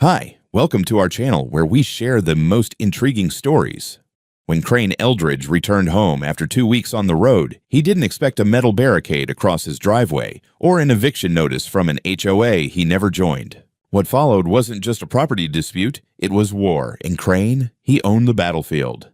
Hi, welcome to our channel where we share the most intriguing stories. When Crane Eldridge returned home after 2 weeks on the road, he didn't expect a metal barricade across his driveway or an eviction notice from an HOA he never joined. What followed wasn't just a property dispute, it was war, and Crane, he owned the battlefield.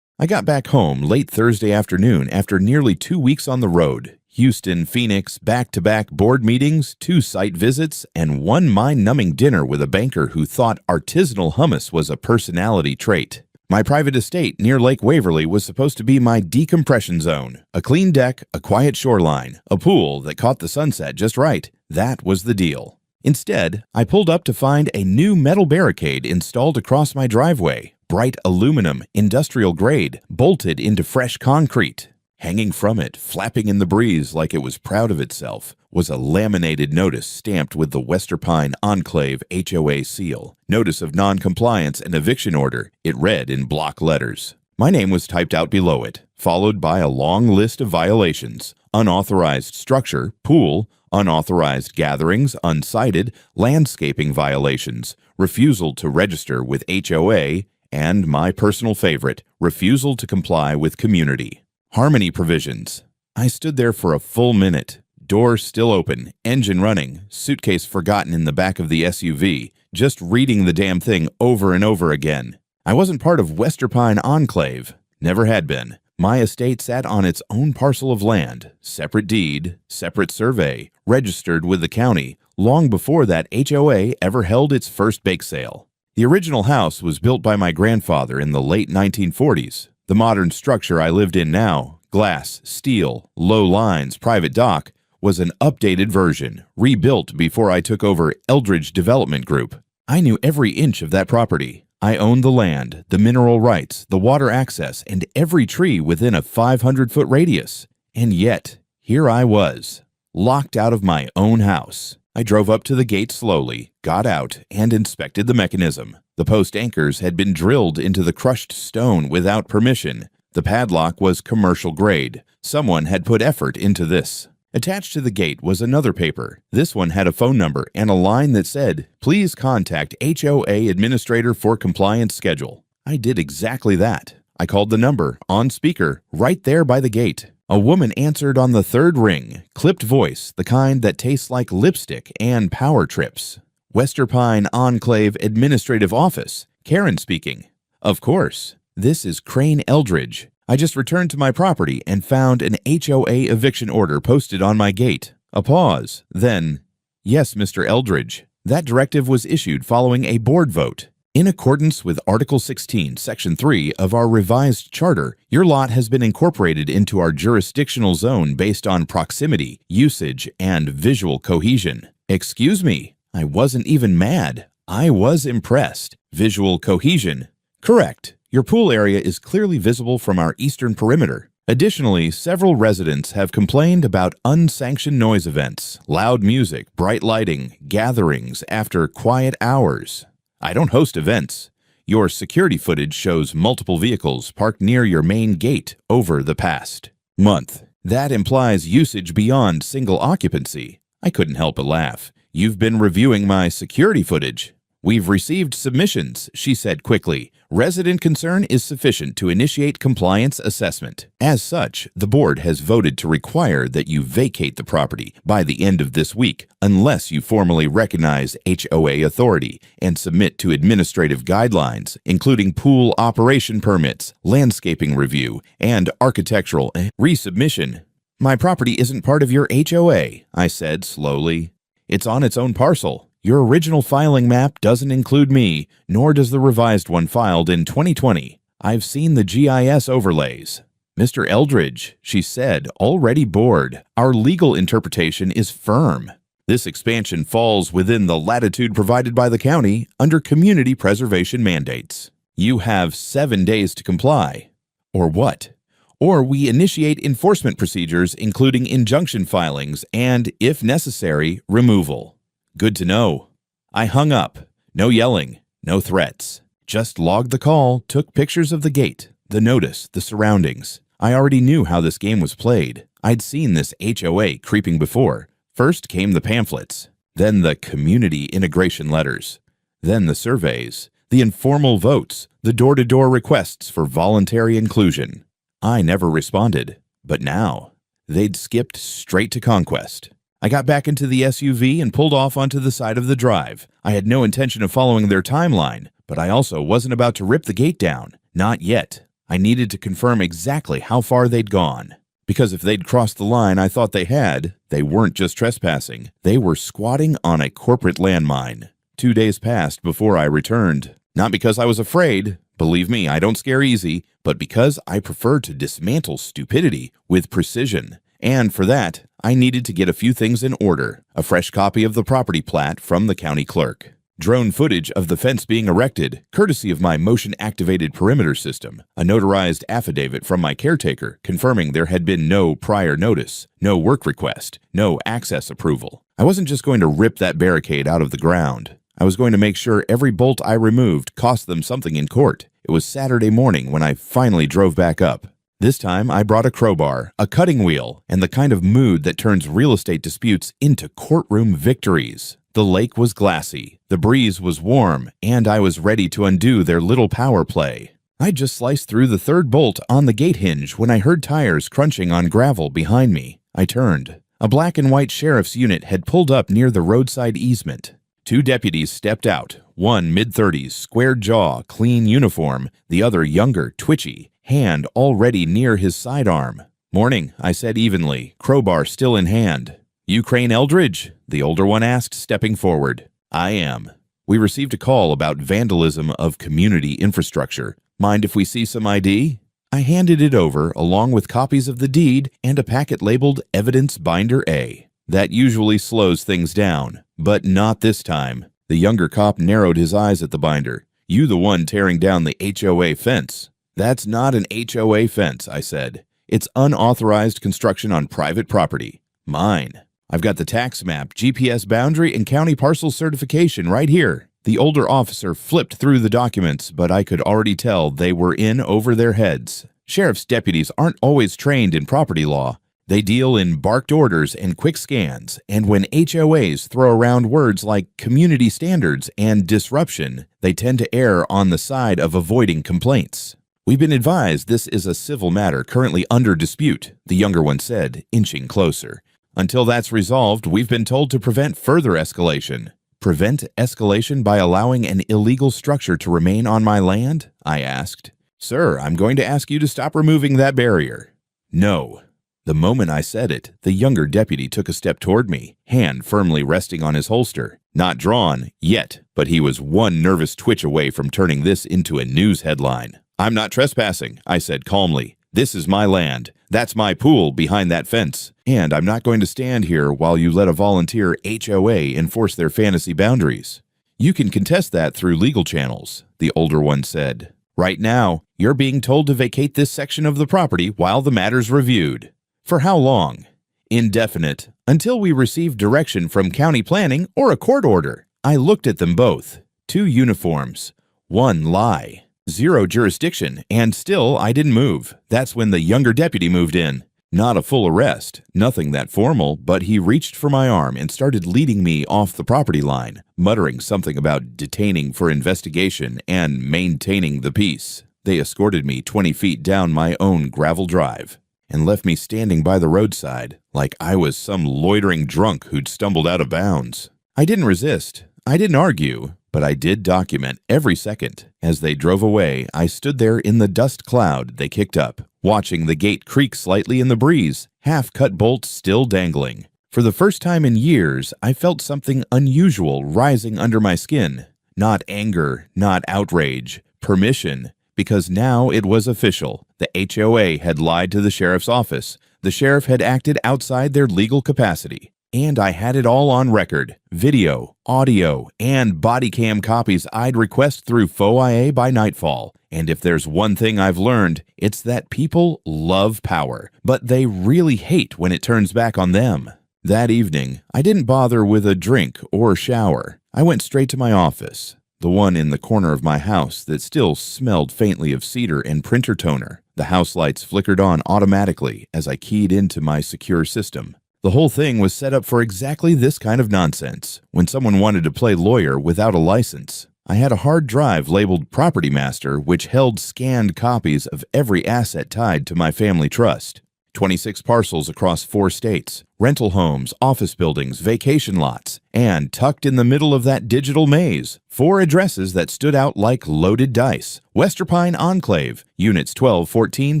I got back home late Thursday afternoon after nearly 2 weeks on the road. Houston, Phoenix, back-to-back board meetings, 2 site visits, and 1 mind-numbing dinner with a banker who thought artisanal hummus was a personality trait. My private estate near Lake Waverly was supposed to be my decompression zone. A clean deck, a quiet shoreline, a pool that caught the sunset just right. That was the deal. Instead, I pulled up to find a new metal barricade installed across my driveway. Bright aluminum, industrial grade, bolted into fresh concrete. Hanging from it, flapping in the breeze like it was proud of itself, was a laminated notice stamped with the Westerpine Enclave HOA seal. Notice of non-compliance and eviction order. It read in block letters. My name was typed out below it, followed by a long list of violations. Unauthorized structure, pool, unauthorized gatherings, unsighted, landscaping violations, refusal to register with HOA, and my personal favorite, refusal to comply with community. Harmony provisions. I stood there for a full minute. Door still open, engine running, suitcase forgotten in the back of the SUV, just reading the damn thing over and over again. I wasn't part of Westerpine Enclave. Never had been. My estate sat on its own parcel of land, separate deed, separate survey, registered with the county, long before that HOA ever held its first bake sale. The original house was built by my grandfather in the late 1940s. The modern structure I lived in now, glass, steel, low lines, private dock, was an updated version, rebuilt before I took over Eldridge Development Group. I knew every inch of that property. I owned the land, the mineral rights, the water access, and every tree within a 500-foot radius. And yet, here I was, locked out of my own house. I drove up to the gate slowly, got out, and inspected the mechanism. The post anchors had been drilled into the crushed stone without permission. The padlock was commercial grade. Someone had put effort into this. Attached to the gate was another paper. This one had a phone number and a line that said, "Please contact HOA Administrator for compliance schedule." I did exactly that. I called the number, on speaker, right there by the gate. A woman answered on the 3rd ring, clipped voice, the kind that tastes like lipstick and power trips. Westerpine Enclave Administrative Office. Karen speaking. Of course. This is Crane Eldridge. I just returned to my property and found an HOA eviction order posted on my gate. A pause. Then, "Yes, Mr. Eldridge. That directive was issued following a board vote. In accordance with Article 16, Section 3 of our revised charter, your lot has been incorporated into our jurisdictional zone based on proximity, usage, and visual cohesion." Excuse me. I wasn't even mad. I was impressed. Visual cohesion. Correct. Your pool area is clearly visible from our eastern perimeter. Additionally, several residents have complained about unsanctioned noise events, loud music, bright lighting, gatherings after quiet hours. I don't host events. Your security footage shows multiple vehicles parked near your main gate over the past month. That implies usage beyond single occupancy. I couldn't help but laugh. "You've been reviewing my security footage." "We've received submissions," she said quickly. "Resident concern is sufficient to initiate compliance assessment. As such, the board has voted to require that you vacate the property by the end of this week unless you formally recognize HOA authority and submit to administrative guidelines, including pool operation permits, landscaping review, and architectural resubmission." "My property isn't part of your HOA," I said slowly. "It's on its own parcel. Your original filing map doesn't include me, nor does the revised one filed in 2020. I've seen the GIS overlays." "Mr. Eldridge," she said, already bored, "our legal interpretation is firm. This expansion falls within the latitude provided by the county under community preservation mandates. You have 7 days to comply." Or what? "Or we initiate enforcement procedures including injunction filings and, if necessary, removal." Good to know. I hung up. No yelling, no threats. Just logged the call, took pictures of the gate, the notice, the surroundings. I already knew how this game was played. I'd seen this HOA creeping before. First came the pamphlets, then the community integration letters. Then the surveys, the informal votes, the door-to-door requests for voluntary inclusion. I never responded, but now they'd skipped straight to conquest. I got back into the SUV and pulled off onto the side of the drive. I had no intention of following their timeline, but I also wasn't about to rip the gate down. Not yet. I needed to confirm exactly how far they'd gone. Because if they'd crossed the line I thought they had, they weren't just trespassing. They were squatting on a corporate landmine. 2 days passed before I returned. Not because I was afraid. Believe me, I don't scare easy, but because I prefer to dismantle stupidity with precision. And for that, I needed to get a few things in order. A fresh copy of the property plat from the county clerk. Drone footage of the fence being erected, courtesy of my motion-activated perimeter system. A notarized affidavit from my caretaker confirming there had been no prior notice, no work request, no access approval. I wasn't just going to rip that barricade out of the ground. I was going to make sure every bolt I removed cost them something in court. It was Saturday morning when I finally drove back up. This time I brought a crowbar, a cutting wheel, and the kind of mood that turns real estate disputes into courtroom victories. The lake was glassy, the breeze was warm, and I was ready to undo their little power play. I just sliced through the third bolt on the gate hinge when I heard tires crunching on gravel behind me. I turned. A black and white sheriff's unit had pulled up near the roadside easement. 2 deputies stepped out, one mid-30s, squared jaw, clean uniform, the other younger, twitchy, hand already near his sidearm. "Morning," I said evenly, crowbar still in hand. "You Crane Eldridge?" the older one asked, stepping forward. "I am." "We received a call about vandalism of community infrastructure. Mind if we see some ID?" I handed it over, along with copies of the deed and a packet labeled Evidence Binder A. That usually slows things down, but not this time. The younger cop narrowed his eyes at the binder. "You the one tearing down the HOA fence." "That's not an HOA fence," I said. "It's unauthorized construction on private property. Mine. I've got the tax map, GPS boundary, and county parcel certification right here." The older officer flipped through the documents, but I could already tell they were in over their heads. Sheriff's deputies aren't always trained in property law. They deal in barked orders and quick scans, and when HOAs throw around words like community standards and disruption, they tend to err on the side of avoiding complaints. "We've been advised this is a civil matter currently under dispute," the younger one said, inching closer. "Until that's resolved, we've been told to prevent further escalation." "Prevent escalation by allowing an illegal structure to remain on my land?" I asked. "Sir, I'm going to ask you to stop removing that barrier." "No." The moment I said it, the younger deputy took a step toward me, hand firmly resting on his holster. Not drawn, yet, but he was one nervous twitch away from turning this into a news headline. "I'm not trespassing," I said calmly. "This is my land. That's my pool behind that fence. And I'm not going to stand here while you let a volunteer HOA enforce their fantasy boundaries." "You can contest that through legal channels," the older one said. "Right now, you're being told to vacate this section of the property while the matter's reviewed." "For how long?" "Indefinite, until we receive direction from county planning or a court order." I looked at them both. 2 uniforms. 1 lie. 0 jurisdiction, and still I didn't move. That's when the younger deputy moved in. Not a full arrest, nothing that formal, but he reached for my arm and started leading me off the property line, muttering something about detaining for investigation and maintaining the peace. They escorted me 20 feet down my own gravel drive and left me standing by the roadside like I was some loitering drunk who'd stumbled out of bounds. I didn't resist. I didn't argue. But I did document every second. As they drove away, I stood there in the dust cloud they kicked up, watching the gate creak slightly in the breeze, half-cut bolts still dangling. For the first time in years, I felt something unusual rising under my skin. Not anger, not outrage, permission, because now it was official. The HOA had lied to the sheriff's office. The sheriff had acted outside their legal capacity. And I had it all on record, video, audio, and body cam copies I'd request through HOA by nightfall. And if there's one thing I've learned, it's that people love power, but they really hate when it turns back on them. That evening, I didn't bother with a drink or shower. I went straight to my office, the one in the corner of my house that still smelled faintly of cedar and printer toner. The house lights flickered on automatically as I keyed into my secure system. The whole thing was set up for exactly this kind of nonsense, when someone wanted to play lawyer without a license. I had a hard drive labeled Property Master, which held scanned copies of every asset tied to my family trust. 26 parcels across 4 states, rental homes, office buildings, vacation lots, and tucked in the middle of that digital maze, 4 addresses that stood out like loaded dice. Westerpine Enclave, Units 12, 14,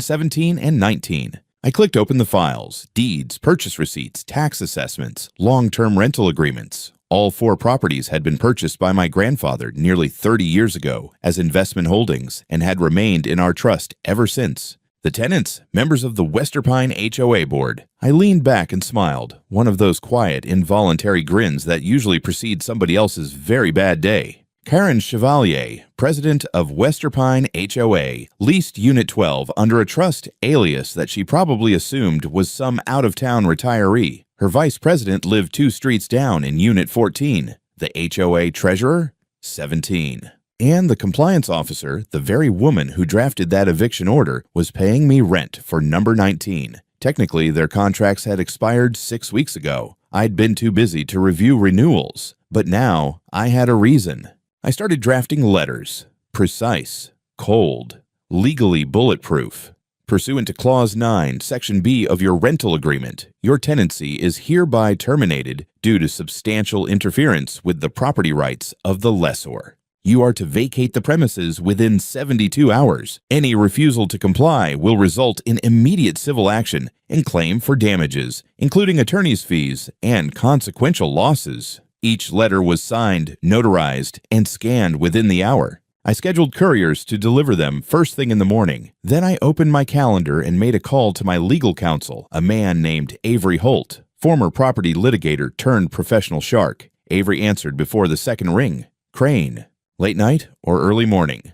17, and 19. I clicked open the files, deeds, purchase receipts, tax assessments, long-term rental agreements. All 4 properties had been purchased by my grandfather nearly 30 years ago as investment holdings and had remained in our trust ever since. The tenants, members of the Westerpine HOA board. I leaned back and smiled, one of those quiet, involuntary grins that usually precede somebody else's very bad day. Karen Chevalier, president of Westerpine HOA, leased Unit 12 under a trust alias that she probably assumed was some out-of-town retiree. Her vice president lived 2 streets down in Unit 14. The HOA treasurer? 17. And the compliance officer, the very woman who drafted that eviction order, was paying me rent for number 19. Technically, their contracts had expired 6 weeks ago. I'd been too busy to review renewals. But now, I had a reason. I started drafting letters. Precise, cold, legally bulletproof. Pursuant to Clause 9, Section B of your rental agreement, your tenancy is hereby terminated due to substantial interference with the property rights of the lessor. You are to vacate the premises within 72 hours. Any refusal to comply will result in immediate civil action and claim for damages, including attorney's fees and consequential losses. Each letter was signed, notarized, and scanned within the hour. I scheduled couriers to deliver them first thing in the morning. Then I opened my calendar and made a call to my legal counsel, a man named Avery Holt, former property litigator turned professional shark. Avery answered before the second ring. Crane. Late night or early morning?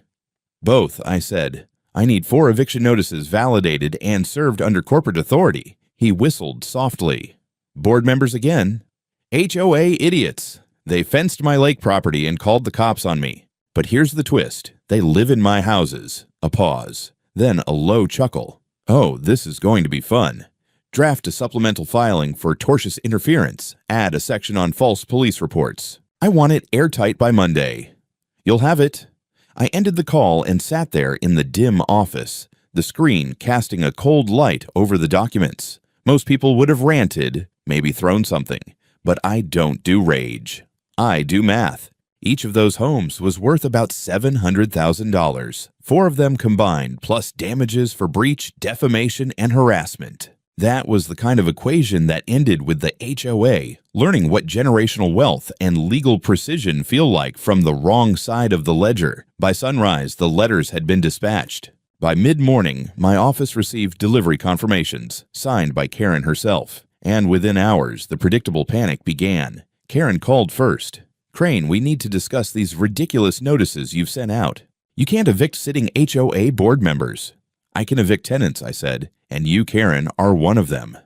Both, I said. I need 4 eviction notices validated and served under corporate authority. He whistled softly. Board members again? HOA idiots. They fenced my lake property and called the cops on me. But here's the twist. They live in my houses. A pause. Then a low chuckle. Oh, this is going to be fun. Draft a supplemental filing for tortious interference. Add a section on false police reports. I want it airtight by Monday. You'll have it. I ended the call and sat there in the dim office, the screen casting a cold light over the documents. Most people would have ranted, maybe thrown something, but I don't do rage. I do math. Each of those homes was worth about $700,000, 4 of them combined, plus damages for breach, defamation, and harassment. That was the kind of equation that ended with the HOA learning what generational wealth and legal precision feel like from the wrong side of the ledger. By sunrise, the letters had been dispatched. By mid-morning, my office received delivery confirmations, signed by Karen herself. And within hours, the predictable panic began. Karen called first. Crane, we need to discuss these ridiculous notices you've sent out. You can't evict sitting HOA board members. I can evict tenants, I said, and you, Karen, are one of them.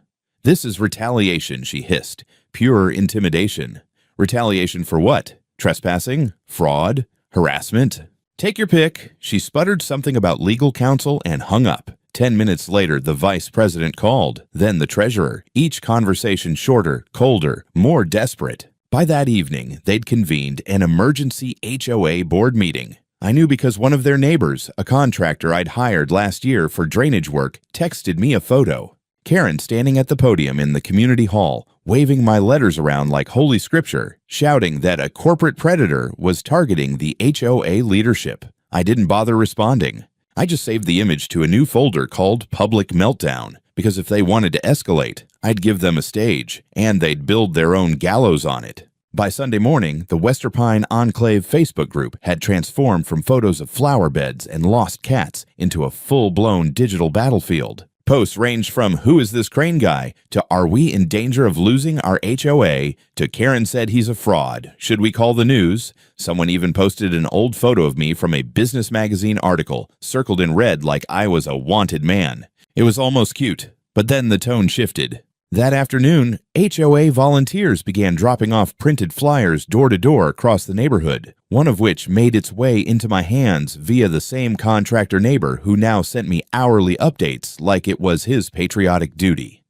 This is retaliation, she hissed. Pure intimidation. Retaliation for what? Trespassing? Fraud? Harassment? Take your pick. She sputtered something about legal counsel and hung up. 10 minutes later, the vice president called, then the treasurer, each conversation shorter, colder, more desperate. By that evening, they'd convened an emergency HOA board meeting. I knew because one of their neighbors, a contractor I'd hired last year for drainage work, texted me a photo. Karen standing at the podium in the community hall, waving my letters around like holy scripture, shouting that a corporate predator was targeting the HOA leadership. I didn't bother responding. I just saved the image to a new folder called Public Meltdown, because if they wanted to escalate, I'd give them a stage, and they'd build their own gallows on it. By Sunday morning, the Westerpine Enclave Facebook group had transformed from photos of flower beds and lost cats into a full-blown digital battlefield. Posts ranged from "Who is this Crane guy?" to "Are we in danger of losing our HOA?" to "Karen said he's a fraud. Should we call the news?" Someone even posted an old photo of me from a business magazine article, circled in red like I was a wanted man. It was almost cute, but then the tone shifted. That afternoon, HOA volunteers began dropping off printed flyers door to door across the neighborhood, one of which made its way into my hands via the same contractor neighbor who now sent me hourly updates like it was his patriotic duty.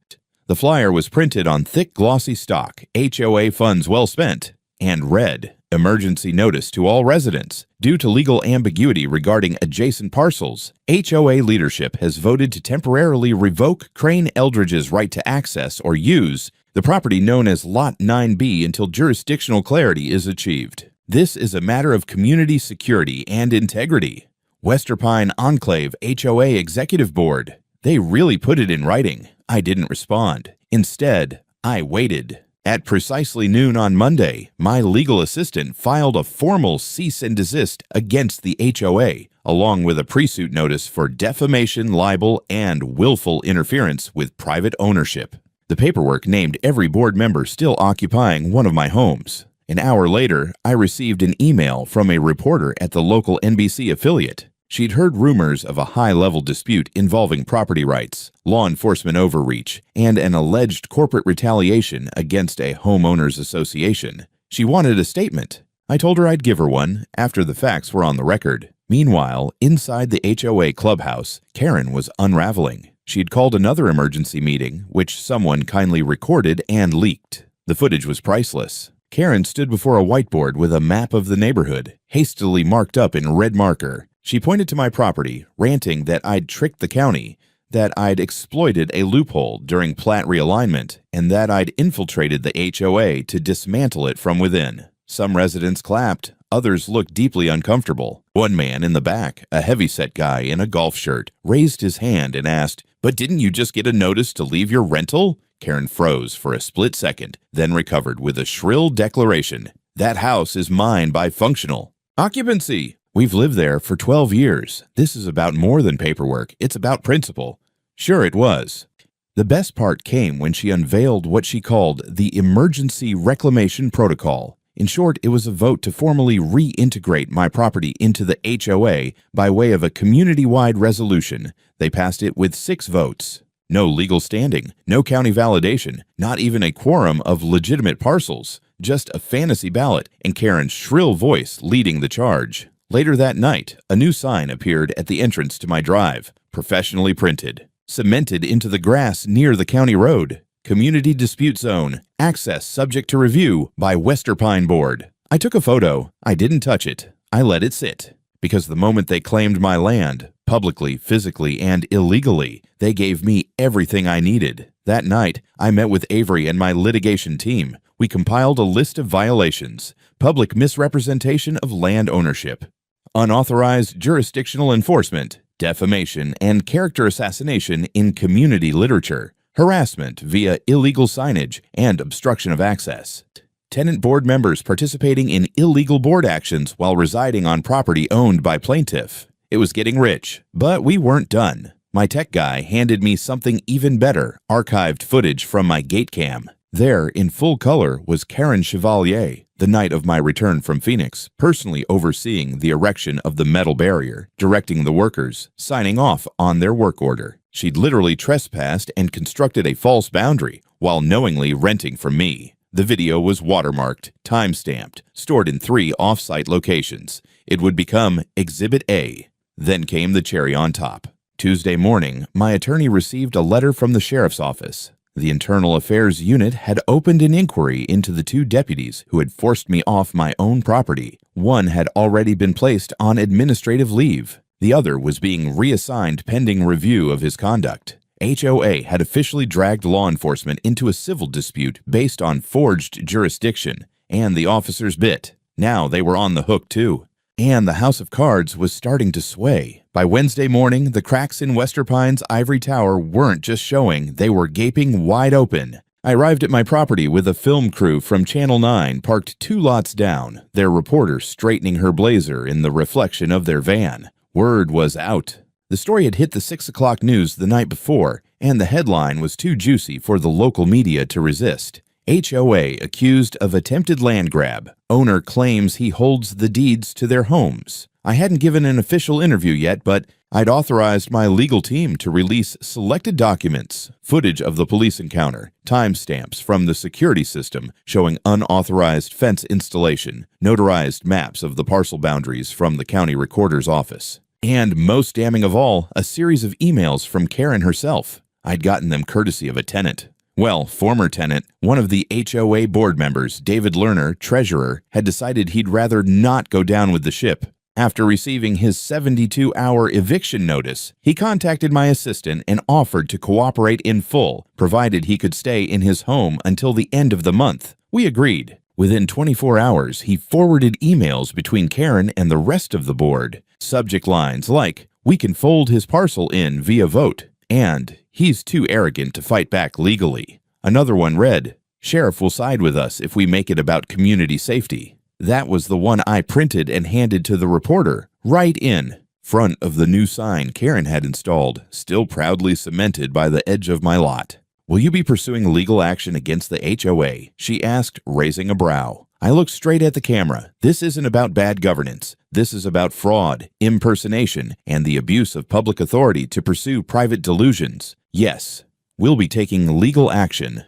The flyer was printed on thick glossy stock, HOA funds well spent, and read, Emergency notice to all residents. Due to legal ambiguity regarding adjacent parcels, HOA leadership has voted to temporarily revoke Crane Eldridge's right to access or use the property known as Lot 9B until jurisdictional clarity is achieved. This is a matter of community security and integrity. Westerpine Enclave HOA Executive Board. They really put it in writing. I didn't respond. Instead, I waited. At precisely noon on Monday, my legal assistant filed a formal cease and desist against the HOA, along with a pre-suit notice for defamation, libel, and willful interference with private ownership. The paperwork named every board member still occupying one of my homes. An hour later, I received an email from a reporter at the local NBC affiliate. She'd heard rumors of a high-level dispute involving property rights, law enforcement overreach, and an alleged corporate retaliation against a homeowners association. She wanted a statement. I told her I'd give her one after the facts were on the record. Meanwhile, inside the HOA clubhouse, Karen was unraveling. She'd called another emergency meeting, which someone kindly recorded and leaked. The footage was priceless. Karen stood before a whiteboard with a map of the neighborhood, hastily marked up in red marker. She pointed to my property, ranting that I'd tricked the county, that I'd exploited a loophole during plat realignment, and that I'd infiltrated the HOA to dismantle it from within. Some residents clapped, others looked deeply uncomfortable. One man in the back, a heavy-set guy in a golf shirt, raised his hand and asked, "But didn't you just get a notice to leave your rental?" Karen froze for a split second, then recovered with a shrill declaration. "That house is mine by functional occupancy. We've lived there for 12 years. This is about more than paperwork. It's about principle." Sure it was. The best part came when she unveiled what she called the Emergency Reclamation Protocol. In short, it was a vote to formally reintegrate my property into the HOA by way of a community-wide resolution. They passed it with 6 votes. No legal standing, no county validation, not even a quorum of legitimate parcels, just a fantasy ballot and Karen's shrill voice leading the charge. Later that night, a new sign appeared at the entrance to my drive, professionally printed, cemented into the grass near the county road. Community Dispute Zone, access subject to review by Westerpine Board. I took a photo. I didn't touch it. I let it sit. Because the moment they claimed my land, publicly, physically, and illegally, they gave me everything I needed. That night, I met with Avery and my litigation team. We compiled a list of violations: public misrepresentation of land ownership, unauthorized jurisdictional enforcement, defamation and character assassination in community literature, harassment via illegal signage, and obstruction of access. Tenant board members participating in illegal board actions while residing on property owned by plaintiff. It was getting rich, but we weren't done. My tech guy handed me something even better, archived footage from my gate cam. There, in full color, was Karen Chevalier, the night of my return from Phoenix, personally overseeing the erection of the metal barrier, directing the workers, signing off on their work order. She'd literally trespassed and constructed a false boundary while knowingly renting from me. The video was watermarked, time-stamped, stored in 3 off-site locations. It would become Exhibit A. Then came the cherry on top. Tuesday morning, my attorney received a letter from the sheriff's office. The Internal Affairs Unit had opened an inquiry into the 2 deputies who had forced me off my own property. One had already been placed on administrative leave. The other was being reassigned pending review of his conduct. HOA had officially dragged law enforcement into a civil dispute based on forged jurisdiction, and the officers bit. Now they were on the hook too. And the house of cards was starting to sway. By Wednesday morning, the cracks in Westerpine's ivory tower weren't just showing, they were gaping wide open. I arrived at my property with a film crew from Channel 9 parked 2 lots down, their reporter straightening her blazer in the reflection of their van. Word was out. The story had hit the 6 o'clock news the night before, and the headline was too juicy for the local media to resist. HOA accused of attempted land grab. Owner claims he holds the deeds to their homes. I hadn't given an official interview yet, but I'd authorized my legal team to release selected documents, footage of the police encounter, timestamps from the security system showing unauthorized fence installation, notarized maps of the parcel boundaries from the county recorder's office. And most damning of all, a series of emails from Karen herself. I'd gotten them courtesy of a tenant. Well, former tenant, one of the HOA board members, David Lerner, treasurer, had decided he'd rather not go down with the ship. After receiving his 72-hour eviction notice, he contacted my assistant and offered to cooperate in full, provided he could stay in his home until the end of the month. We agreed. Within 24 hours, he forwarded emails between Karen and the rest of the board. Subject lines like, "We can fold his parcel in via vote," and "He's too arrogant to fight back legally." Another one read, "Sheriff will side with us if we make it about community safety." That was the one I printed and handed to the reporter, right in front of the new sign Karen had installed, still proudly cemented by the edge of my lot. "Will you be pursuing legal action against the HOA?" she asked, raising a brow. I looked straight at the camera. This isn't about bad governance. This is about fraud, impersonation, and the abuse of public authority to pursue private delusions. Yes, we'll be taking legal action.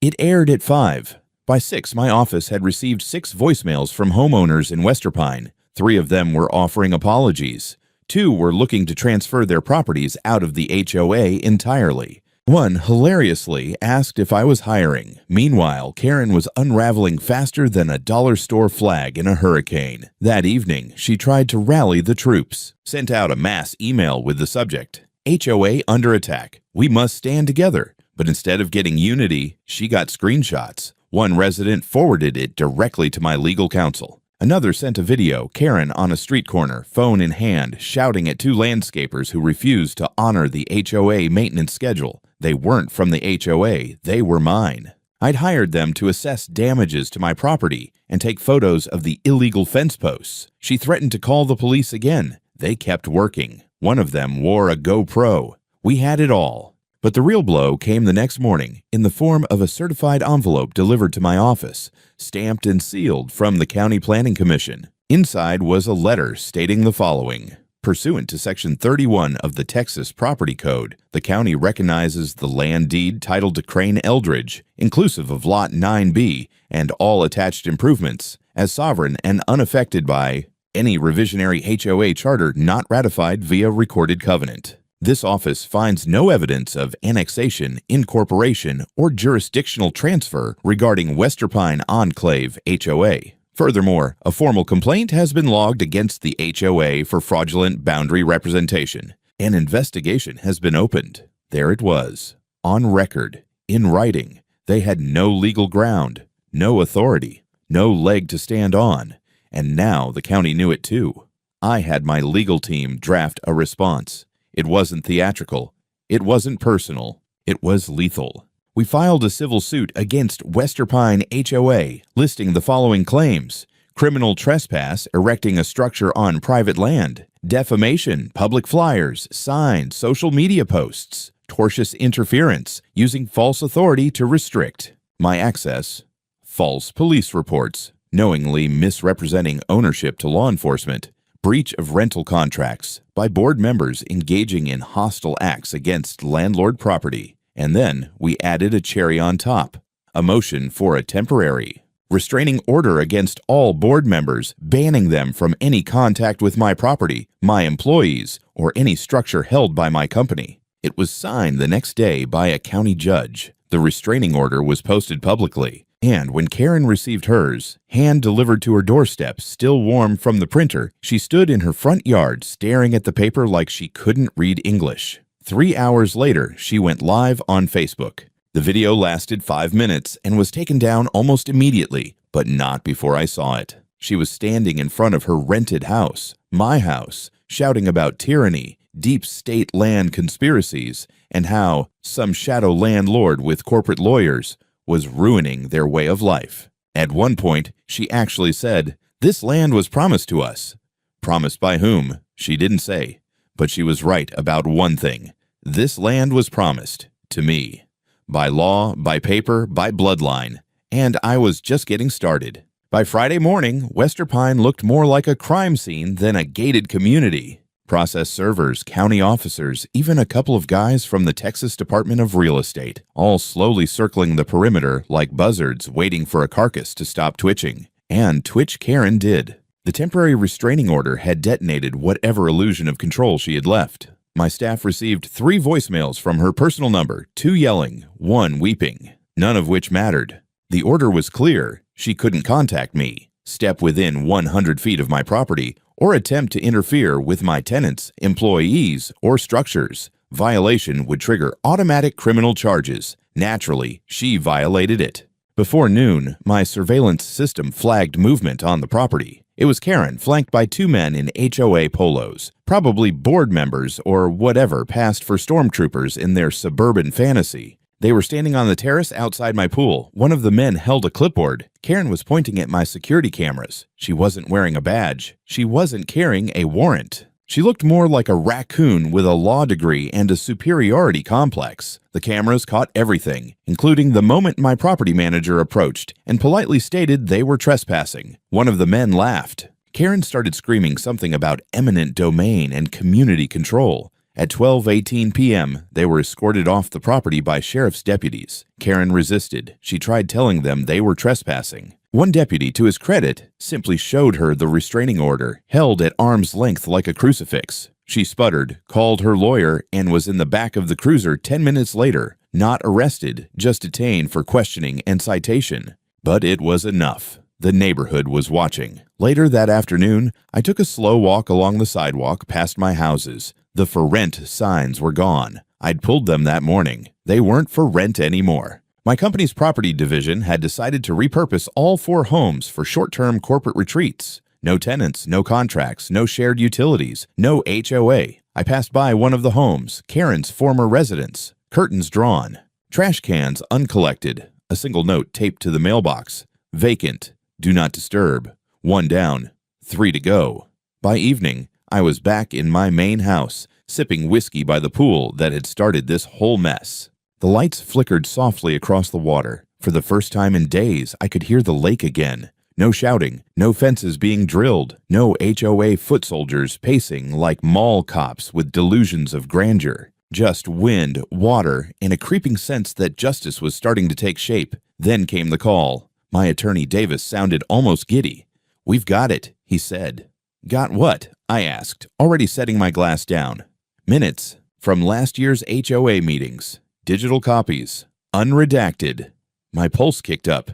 It aired at 5. By 6, my office had received 6 voicemails from homeowners in Westerpine. 3 of them were offering apologies. 2 were looking to transfer their properties out of the HOA entirely. One, hilariously, asked if I was hiring. Meanwhile, Karen was unraveling faster than a dollar store flag in a hurricane. That evening, she tried to rally the troops, sent out a mass email with the subject, "HOA under attack. We must stand together." But instead of getting unity, she got screenshots. One resident forwarded it directly to my legal counsel. Another sent a video, Karen on a street corner, phone in hand, shouting at 2 landscapers who refused to honor the HOA maintenance schedule. They weren't from the HOA, they were mine. I'd hired them to assess damages to my property and take photos of the illegal fence posts. She threatened to call the police again. They kept working. One of them wore a GoPro. We had it all. But the real blow came the next morning in the form of a certified envelope delivered to my office, stamped and sealed from the County Planning Commission. Inside was a letter stating the following. Pursuant to Section 31 of the Texas Property Code, the county recognizes the land deed titled to Crane Eldridge, inclusive of Lot 9B and all attached improvements, as sovereign and unaffected by any revisionary HOA charter not ratified via recorded covenant. This office finds no evidence of annexation, incorporation, or jurisdictional transfer regarding Westerpine Enclave HOA. Furthermore, a formal complaint has been logged against the HOA for fraudulent boundary representation. An investigation has been opened. There it was, on record, in writing. They had no legal ground, no authority, no leg to stand on, and now the county knew it too. I had my legal team draft a response. It wasn't theatrical. It wasn't personal. It was lethal. We filed a civil suit against Westerpine HOA, listing the following claims: criminal trespass, erecting a structure on private land; defamation, public flyers, signs, social media posts; tortious interference, using false authority to restrict my access; false police reports, knowingly misrepresenting ownership to law enforcement; breach of rental contracts by board members engaging in hostile acts against landlord property. And then we added a cherry on top, a motion for a temporary restraining order against all board members, banning them from any contact with my property, my employees, or any structure held by my company. It was signed the next day by a county judge. The restraining order was posted publicly, and when Karen received hers, hand-delivered to her doorstep, still warm from the printer, she stood in her front yard staring at the paper like she couldn't read English. 3 hours later, she went live on Facebook. The video lasted 5 minutes and was taken down almost immediately, but not before I saw it. She was standing in front of her rented house, my house, shouting about tyranny, deep state land conspiracies, and how some shadow landlord with corporate lawyers was ruining their way of life. At one point, she actually said, "This land was promised to us." Promised by whom? She didn't say. But she was right about one thing. This land was promised to me. By law, by paper, by bloodline. And I was just getting started. By Friday morning, Westerpine looked more like a crime scene than a gated community. Process servers, county officers, even a couple of guys from the Texas Department of Real Estate, all slowly circling the perimeter like buzzards waiting for a carcass to stop twitching. And twitch Karen did. The temporary restraining order had detonated whatever illusion of control she had left. My staff received 3 voicemails from her personal number, 2 yelling, 1 weeping, none of which mattered. The order was clear. She couldn't contact me, step within 100 feet of my property, or attempt to interfere with my tenants, employees, or structures. Violation would trigger automatic criminal charges. Naturally, she violated it. Before noon, my surveillance system flagged movement on the property. It was Karen, flanked by 2 men in HOA polos, probably board members or whatever passed for stormtroopers in their suburban fantasy. They were standing on the terrace outside my pool. One of the men held a clipboard. Karen was pointing at my security cameras. She wasn't wearing a badge. She wasn't carrying a warrant. She looked more like a raccoon with a law degree and a superiority complex. The cameras caught everything, including the moment my property manager approached and politely stated they were trespassing. One of the men laughed. Karen started screaming something about eminent domain and community control. At 12:18 p.m., they were escorted off the property by sheriff's deputies. Karen resisted. She tried telling them they were trespassing. One deputy, to his credit, simply showed her the restraining order, held at arm's length like a crucifix. She sputtered, called her lawyer, and was in the back of the cruiser 10 minutes later, not arrested, just detained for questioning and citation. But it was enough. The neighborhood was watching. Later that afternoon, I took a slow walk along the sidewalk past my houses. The for rent signs were gone. I'd pulled them that morning. They weren't for rent anymore. My company's property division had decided to repurpose all 4 homes for short-term corporate retreats. No tenants, no contracts, no shared utilities, no HOA. I passed by one of the homes, Karen's former residence. Curtains drawn. Trash cans uncollected. A single note taped to the mailbox. Vacant. Do not disturb. 1 down. 3 to go. By evening, I was back in my main house, sipping whiskey by the pool that had started this whole mess. The lights flickered softly across the water. For the first time in days, I could hear the lake again. No shouting, no fences being drilled, no HOA foot soldiers pacing like mall cops with delusions of grandeur. Just wind, water, and a creeping sense that justice was starting to take shape. Then came the call. My attorney Davis sounded almost giddy. "We've got it," he said. "Got what?" I asked, already setting my glass down. "Minutes from last year's HOA meetings. Digital copies. Unredacted." My pulse kicked up.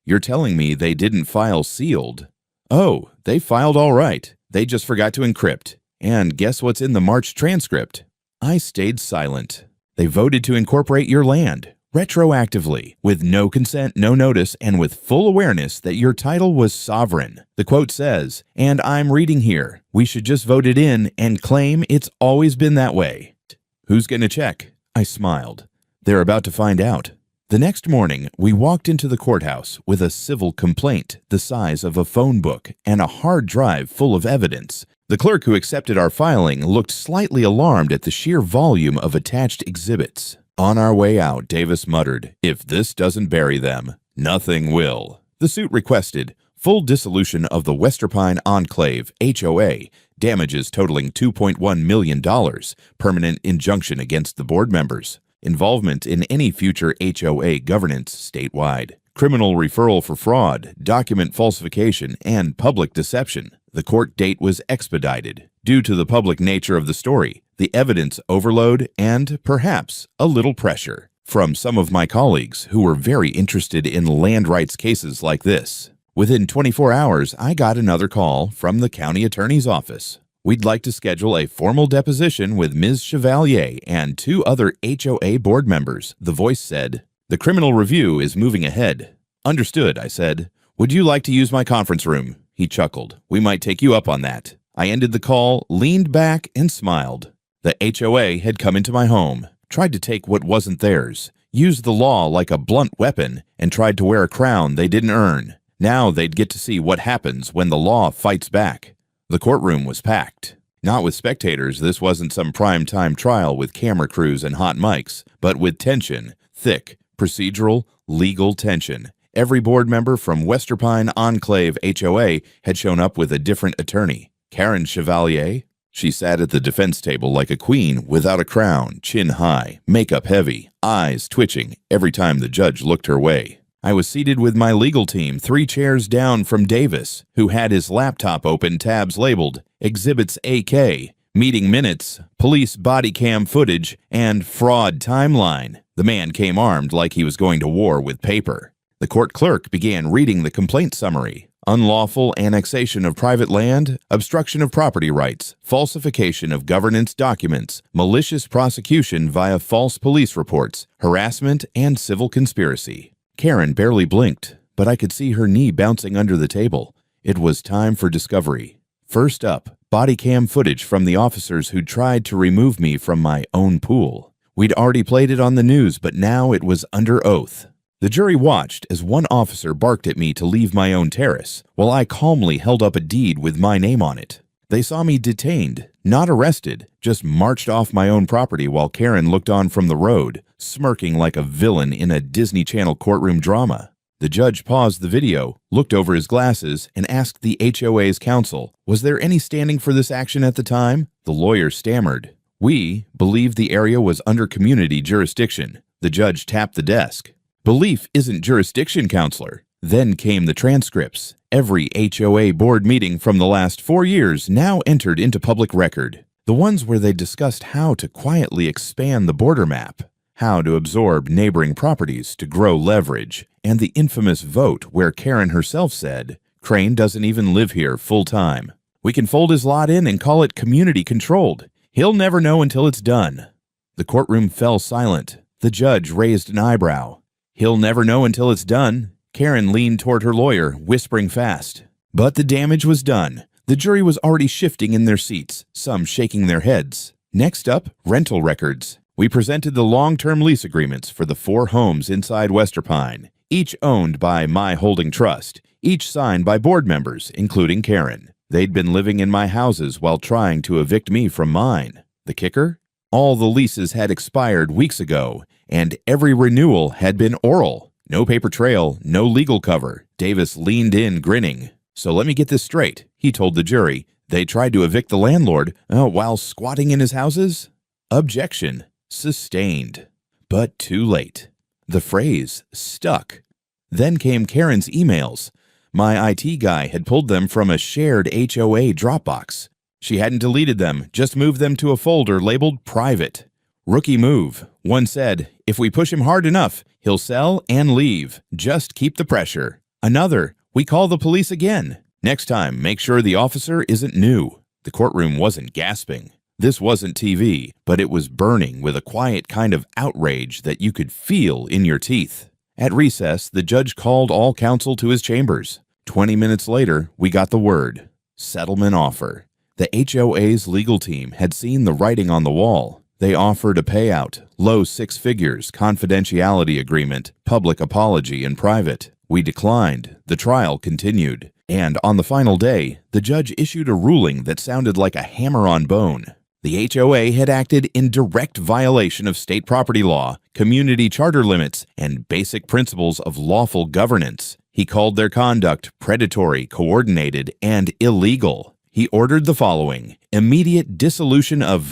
"You're telling me they didn't file sealed?" "Oh, they filed all right. They just forgot to encrypt. And guess what's in the March transcript?" I stayed silent. "They voted to incorporate your land. Retroactively, with no consent, no notice, and with full awareness that your title was sovereign. The quote says, and I'm reading here, we should just vote it in and claim it's always been that way." "Who's going to check?" I smiled. "They're about to find out." The next morning, we walked into the courthouse with a civil complaint the size of a phone book and a hard drive full of evidence. The clerk who accepted our filing looked slightly alarmed at the sheer volume of attached exhibits. On our way out, Davis muttered, "If this doesn't bury them, nothing will." The suit requested full dissolution of the Westerpine Enclave, HOA, damages totaling $2.1 million, permanent injunction against the board members, involvement in any future HOA governance statewide, criminal referral for fraud, document falsification, and public deception. The court date was expedited due to the public nature of the story, the evidence overload, and, perhaps, a little pressure from some of my colleagues who were very interested in land rights cases like this. Within 24 hours, I got another call from the county attorney's office. "We'd like to schedule a formal deposition with Ms. Chevalier and 2 other HOA board members," the voice said. "The criminal review is moving ahead." "Understood," I said. "Would you like to use my conference room?" He chuckled. "We might take you up on that." I ended the call, leaned back, and smiled. The HOA had come into my home, tried to take what wasn't theirs, used the law like a blunt weapon, and tried to wear a crown they didn't earn. Now they'd get to see what happens when the law fights back. The courtroom was packed. Not with spectators, this wasn't some prime-time trial with camera crews and hot mics, but with tension, thick, procedural, legal tension. Every board member from Westerpine Enclave HOA had shown up with a different attorney. Karen Chevalier? She sat at the defense table like a queen without a crown, chin high, makeup heavy, eyes twitching every time the judge looked her way. I was seated with my legal team 3 chairs down from Davis, who had his laptop open, tabs labeled Exhibits AK, Meeting minutes, police body cam footage, and fraud timeline. The man came armed like he was going to war with paper. The court clerk began reading the complaint summary. Unlawful annexation of private land, obstruction of property rights, falsification of governance documents, malicious prosecution via false police reports, harassment, and civil conspiracy. Karen barely blinked, but I could see her knee bouncing under the table. It was time for discovery. First up, body cam footage from the officers who tried to remove me from my own pool. We'd already played it on the news, but now it was under oath. The jury watched as one officer barked at me to leave my own terrace, while I calmly held up a deed with my name on it. They saw me detained, not arrested, just marched off my own property while Karen looked on from the road, smirking like a villain in a Disney Channel courtroom drama. The judge paused the video, looked over his glasses, and asked the HOA's counsel, was there any standing for this action at the time? The lawyer stammered. We believed the area was under community jurisdiction. The judge tapped the desk. Belief isn't jurisdiction, counselor. Then came the transcripts. Every HOA board meeting from the last 4 years now entered into public record. The ones where they discussed how to quietly expand the border map, how to absorb neighboring properties to grow leverage, and the infamous vote where Karen herself said, Crane doesn't even live here full-time. We can fold his lot in and call it community-controlled. He'll never know until it's done. The courtroom fell silent. The judge raised an eyebrow. He'll never know until it's done. Karen leaned toward her lawyer, whispering fast. But the damage was done. The jury was already shifting in their seats, some shaking their heads. Next up, rental records. We presented the long-term lease agreements for the 4 homes inside Westerpine, each owned by my holding trust, each signed by board members, including Karen. They'd been living in my houses while trying to evict me from mine. The kicker? All the leases had expired weeks ago, and every renewal had been oral. No paper trail, no legal cover. Davis leaned in, grinning. So let me get this straight, he told the jury. They tried to evict the landlord while squatting in his houses? Objection. Sustained. But too late. The phrase stuck. Then came Karen's emails. My IT guy had pulled them from a shared HOA Dropbox. She hadn't deleted them, just moved them to a folder labeled private. Rookie move. One said, if we push him hard enough, he'll sell and leave. Just keep the pressure. Another, we call the police again. Next time, make sure the officer isn't new. The courtroom wasn't gasping. This wasn't TV, but it was burning with a quiet kind of outrage that you could feel in your teeth. At recess, the judge called all counsel to his chambers. 20 minutes later, we got the word. Settlement offer. The HOA's legal team had seen the writing on the wall. They offered a payout, low 6 figures, confidentiality agreement, public apology in private. We declined. The trial continued. And on the final day, the judge issued a ruling that sounded like a hammer on bone. The HOA had acted in direct violation of state property law, community charter limits, and basic principles of lawful governance. He called their conduct predatory, coordinated, and illegal. He ordered the following: immediate dissolution of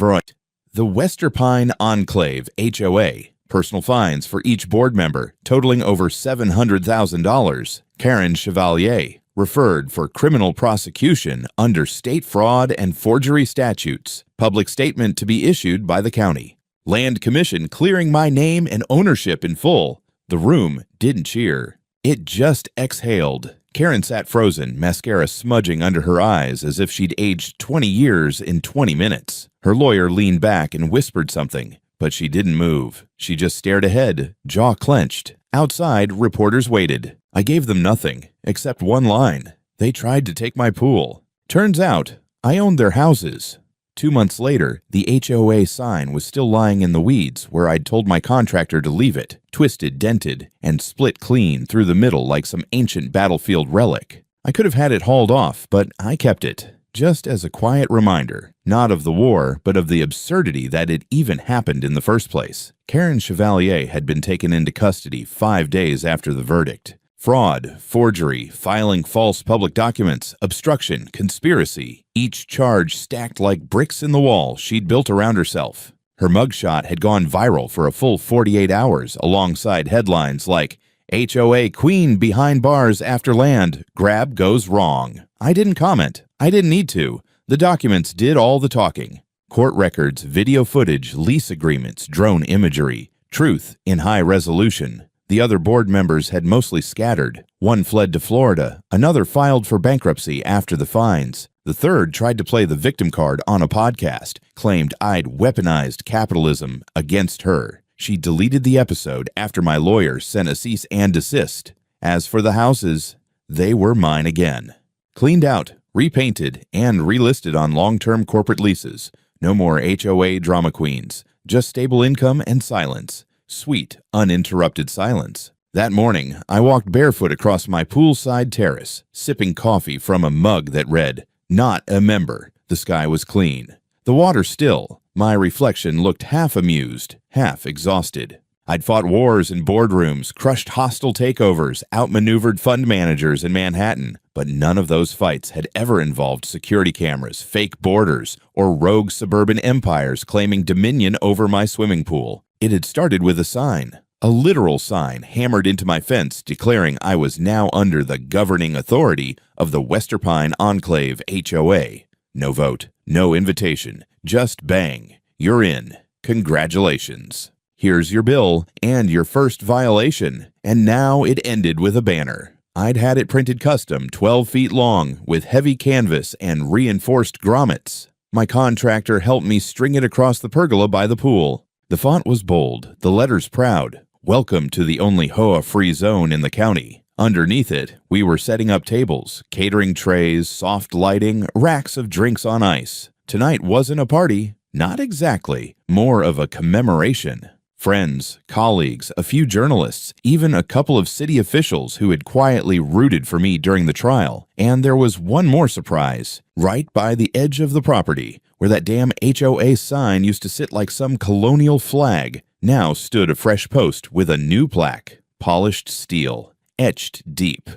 the Westerpine Enclave HOA, personal fines for each board member totaling over $700,000. Karen Chevalier, referred for criminal prosecution under state fraud and forgery statutes. Public statement to be issued by the county. Land Commission clearing my name and ownership in full. The room didn't cheer. It just exhaled. Karen sat frozen, mascara smudging under her eyes as if she'd aged 20 years in 20 minutes. Her lawyer leaned back and whispered something, but she didn't move. She just stared ahead, jaw clenched. Outside, reporters waited. I gave them nothing, except one line. They tried to take my pool. Turns out, I owned their houses. 2 months later, the HOA sign was still lying in the weeds where I'd told my contractor to leave it, twisted, dented, and split clean through the middle like some ancient battlefield relic. I could have had it hauled off, but I kept it, just as a quiet reminder, not of the war, but of the absurdity that it even happened in the first place. Karen Chevalier had been taken into custody 5 days after the verdict. Fraud, forgery, filing false public documents, obstruction, conspiracy, each charge stacked like bricks in the wall she'd built around herself. Her mugshot had gone viral for a full 48 hours alongside headlines like, HOA Queen behind bars after land, grab goes wrong. I didn't comment. I didn't need to. The documents did all the talking. Court records, video footage, lease agreements, drone imagery, truth in high resolution. The other board members had mostly scattered. One fled to Florida. Another filed for bankruptcy after the fines. The third tried to play the victim card on a podcast, claimed I'd weaponized capitalism against her. She deleted the episode after my lawyer sent a cease and desist. As for the houses, they were mine again. Cleaned out, repainted, and relisted on long-term corporate leases. No more HOA drama queens, just stable income and silence. Sweet, uninterrupted silence. That morning, I walked barefoot across my poolside terrace, sipping coffee from a mug that read, "Not a member." The sky was clean. The water still. My reflection looked half amused, half exhausted. I'd fought wars in boardrooms, crushed hostile takeovers, outmaneuvered fund managers in Manhattan, but none of those fights had ever involved security cameras, fake borders, or rogue suburban empires claiming dominion over my swimming pool. It had started with a sign, a literal sign hammered into my fence declaring I was now under the governing authority of the Westerpine Enclave HOA. No vote, no invitation, just bang. You're in. Congratulations. Here's your bill and your first violation. And now it ended with a banner. I'd had it printed custom, 12 feet long, with heavy canvas and reinforced grommets. My contractor helped me string it across the pergola by the pool. The font was bold, the letters proud. Welcome to the only HOA-free zone in the county. Underneath it, we were setting up tables, catering trays, soft lighting, racks of drinks on ice. Tonight wasn't a party. Not exactly. More of a commemoration. Friends, colleagues, a few journalists, even a couple of city officials who had quietly rooted for me during the trial. And there was one more surprise. Right by the edge of the property, where that damn HOA sign used to sit like some colonial flag, now stood a fresh post with a new plaque. Polished steel. Etched deep.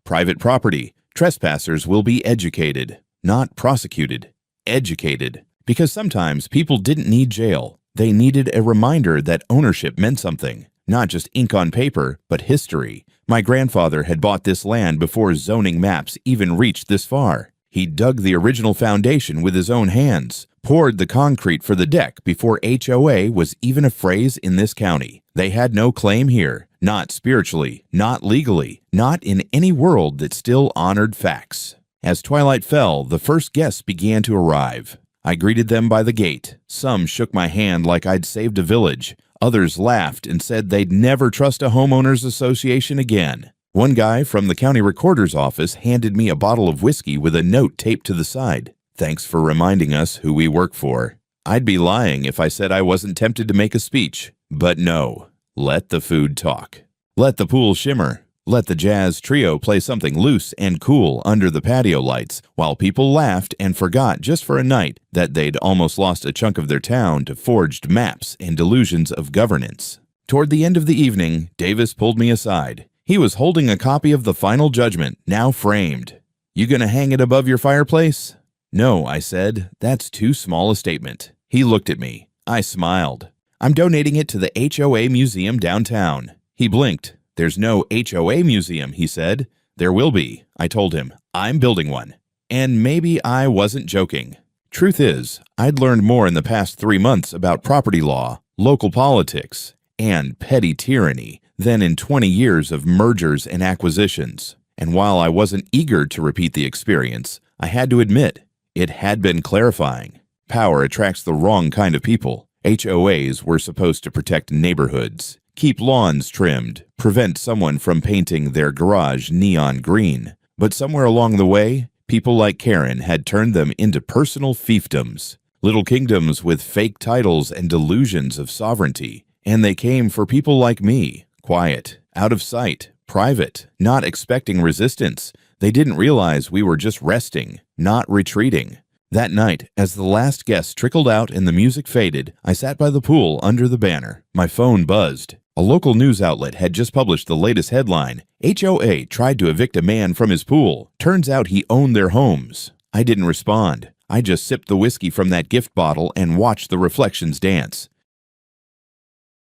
Private property. Trespassers will be educated. Not prosecuted. Educated. Because sometimes people didn't need jail. They needed a reminder that ownership meant something. Not just ink on paper, but history. My grandfather had bought this land before zoning maps even reached this far. He dug the original foundation with his own hands, poured the concrete for the deck before HOA was even a phrase in this county. They had no claim here, not spiritually, not legally, not in any world that still honored facts. As twilight fell, the first guests began to arrive. I greeted them by the gate. Some shook my hand like I'd saved a village. Others laughed and said they'd never trust a homeowners association again. One guy from the county recorder's office handed me a bottle of whiskey with a note taped to the side. Thanks for reminding us who we work for. I'd be lying if I said I wasn't tempted to make a speech. But no, let the food talk. Let the pool shimmer. Let the jazz trio play something loose and cool under the patio lights while people laughed and forgot just for a night that they'd almost lost a chunk of their town to forged maps and delusions of governance. Toward the end of the evening, Davis pulled me aside. He was holding a copy of the final judgment, now framed. "You gonna hang it above your fireplace?" "No," I said. "That's too small a statement." He looked at me. I smiled. "I'm donating it to the HOA museum downtown." He blinked. "There's no HOA museum," he said. "There will be," I told him. "I'm building one." And maybe I wasn't joking. Truth is, I'd learned more in the past 3 months about property law, local politics, and petty tyranny than in 20 years of mergers and acquisitions. And while I wasn't eager to repeat the experience, I had to admit, it had been clarifying. Power attracts the wrong kind of people. HOAs were supposed to protect neighborhoods, keep lawns trimmed, prevent someone from painting their garage neon green. But somewhere along the way, people like Karen had turned them into personal fiefdoms, little kingdoms with fake titles and delusions of sovereignty. And they came for people like me, quiet, out of sight, private, not expecting resistance. They didn't realize we were just resting, not retreating. That night, as the last guest trickled out and the music faded, I sat by the pool under the banner. My phone buzzed. A local news outlet had just published the latest headline. HOA tried to evict a man from his pool. Turns out he owned their homes. I didn't respond. I just sipped the whiskey from that gift bottle and watched the reflections dance.